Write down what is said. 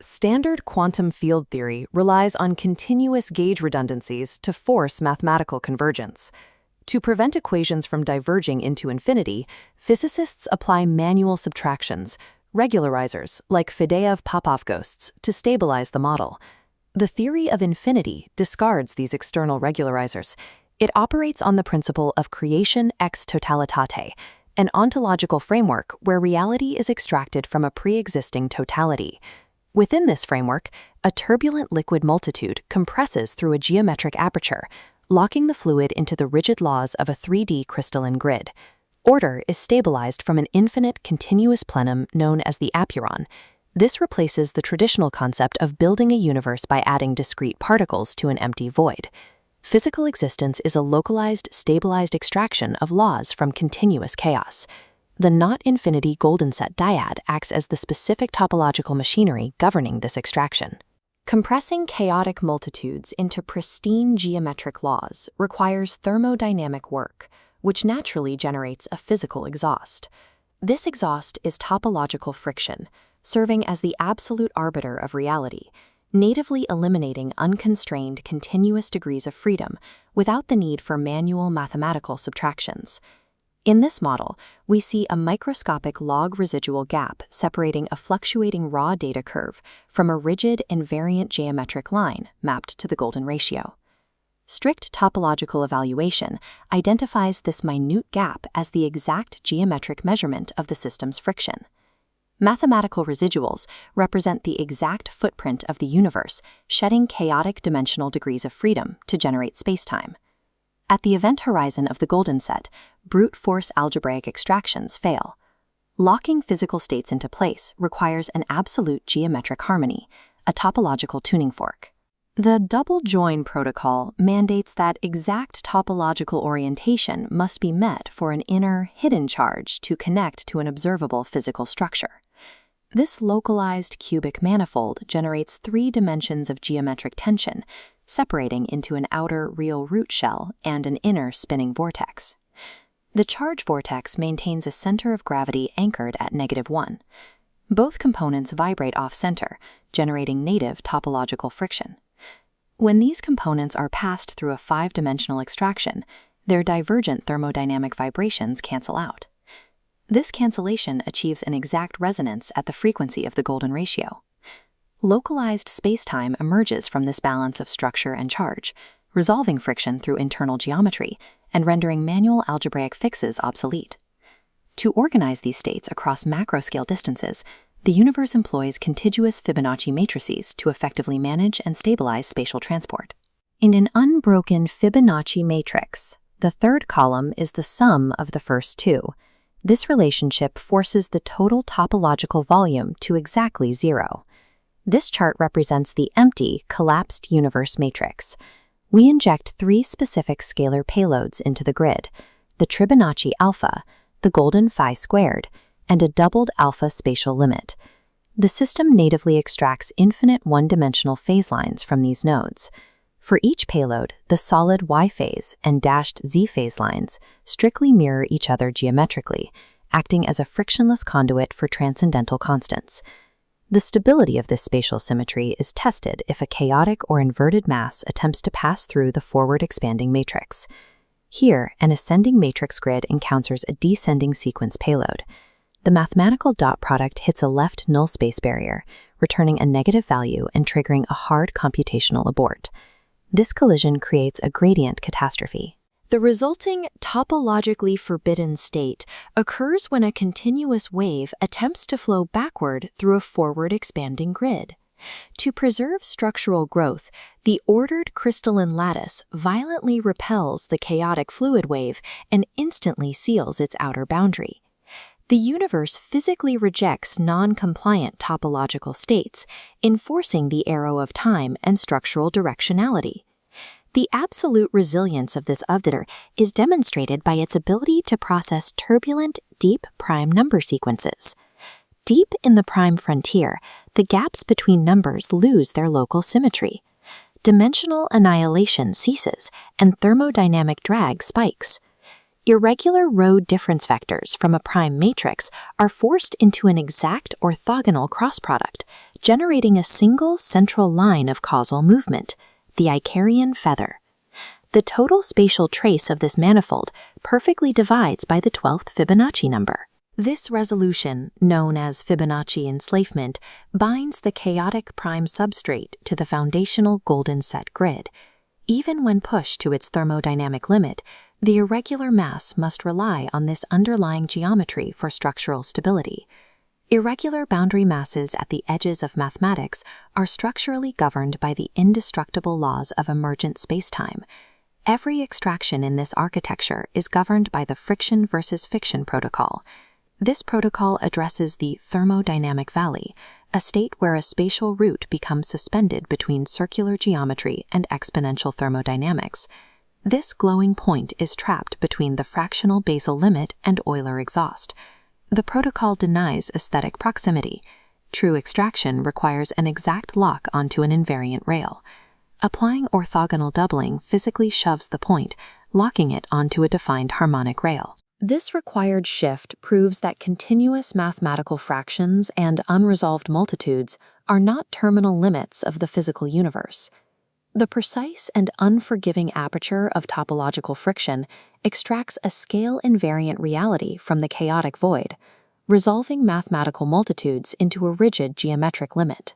Standard quantum field theory relies on continuous gauge redundancies to force mathematical convergence. To prevent equations from diverging into infinity, physicists apply manual subtractions, regularizers like Fedyaev-Popov ghosts, to stabilize the model. The theory of infinity discards these external regularizers. It operates on the principle of creation ex totalitate, an ontological framework where reality is extracted from a pre-existing totality. Within this framework, a turbulent liquid multitude compresses through a geometric aperture, locking the fluid into the rigid laws of a 3D crystalline grid. Order is stabilized from an infinite continuous plenum known as the Apeiron. This replaces the traditional concept of building a universe by adding discrete particles to an empty void. Physical existence is a localized, stabilized extraction of laws from continuous chaos. The not-infinity golden set dyad acts as the specific topological machinery governing this extraction. Compressing chaotic multitudes into pristine geometric laws requires thermodynamic work, which naturally generates a physical exhaust. This exhaust is topological friction, serving as the absolute arbiter of reality, natively eliminating unconstrained continuous degrees of freedom without the need for manual mathematical subtractions. In this model, we see a microscopic log residual gap separating a fluctuating raw data curve from a rigid invariant geometric line mapped to the golden ratio. Strict topological evaluation identifies this minute gap as the exact geometric measurement of the system's friction. Mathematical residuals represent the exact footprint of the universe, shedding chaotic dimensional degrees of freedom to generate spacetime. At the event horizon of the golden set, brute force algebraic extractions fail. Locking physical states into place requires an absolute geometric harmony, a topological tuning fork. The double join protocol mandates that exact topological orientation must be met for an inner, hidden charge to connect to an observable physical structure. This localized cubic manifold generates 3 dimensions of geometric tension, separating into an outer real root shell and an inner spinning vortex. The charge vortex maintains a center of gravity anchored at -1. Both components vibrate off-center, generating native topological friction. When these components are passed through a 5-dimensional extraction, their divergent thermodynamic vibrations cancel out. This cancellation achieves an exact resonance at the frequency of the golden ratio. Localized spacetime emerges from this balance of structure and charge, resolving friction through internal geometry and rendering manual algebraic fixes obsolete. To organize these states across macroscale distances, the universe employs contiguous Fibonacci matrices to effectively manage and stabilize spatial transport. In an unbroken Fibonacci matrix, the third column is the sum of the first 2. This relationship forces the total topological volume to exactly 0. This chart represents the empty, collapsed universe matrix. We inject 3 specific scalar payloads into the grid: the Fibonacci alpha, the golden phi squared, and a doubled alpha spatial limit. The system natively extracts infinite one-dimensional phase lines from these nodes. For each payload, the solid Y phase and dashed Z phase lines strictly mirror each other geometrically, acting as a frictionless conduit for transcendental constants. The stability of this spatial symmetry is tested if a chaotic or inverted mass attempts to pass through the forward expanding matrix. Here, an ascending matrix grid encounters a descending sequence payload. The mathematical dot product hits a left null space barrier, returning a negative value and triggering a hard computational abort. This collision creates a gradient catastrophe. The resulting topologically forbidden state occurs when a continuous wave attempts to flow backward through a forward expanding grid. To preserve structural growth, the ordered crystalline lattice violently repels the chaotic fluid wave and instantly seals its outer boundary. The universe physically rejects non-compliant topological states, enforcing the arrow of time and structural directionality. The absolute resilience of this arbiter is demonstrated by its ability to process turbulent, deep prime number sequences. Deep in the prime frontier, the gaps between numbers lose their local symmetry. Dimensional annihilation ceases, and thermodynamic drag spikes. Irregular row difference vectors from a prime matrix are forced into an exact orthogonal cross product, generating a single central line of causal movement, the Apeiron feather. The total spatial trace of this manifold perfectly divides by the 12th Fibonacci number. This resolution, known as Fibonacci enslavement, binds the chaotic prime substrate to the foundational golden set grid. Even when pushed to its thermodynamic limit, the irregular mass must rely on this underlying geometry for structural stability. Irregular boundary masses at the edges of mathematics are structurally governed by the indestructible laws of emergent spacetime. Every extraction in this architecture is governed by the friction versus fiction protocol. This protocol addresses the thermodynamic valley, a state where a spatial root becomes suspended between circular geometry and exponential thermodynamics. This glowing point is trapped between the fractional basal limit and Euler exhaust. The protocol denies aesthetic proximity. True extraction requires an exact lock onto an invariant rail. Applying orthogonal doubling physically shoves the point, locking it onto a defined harmonic rail. This required shift proves that continuous mathematical fractions and unresolved multitudes are not terminal limits of the physical universe. The precise and unforgiving aperture of topological friction extracts a scale-invariant reality from the chaotic void, resolving mathematical multitudes into a rigid geometric limit.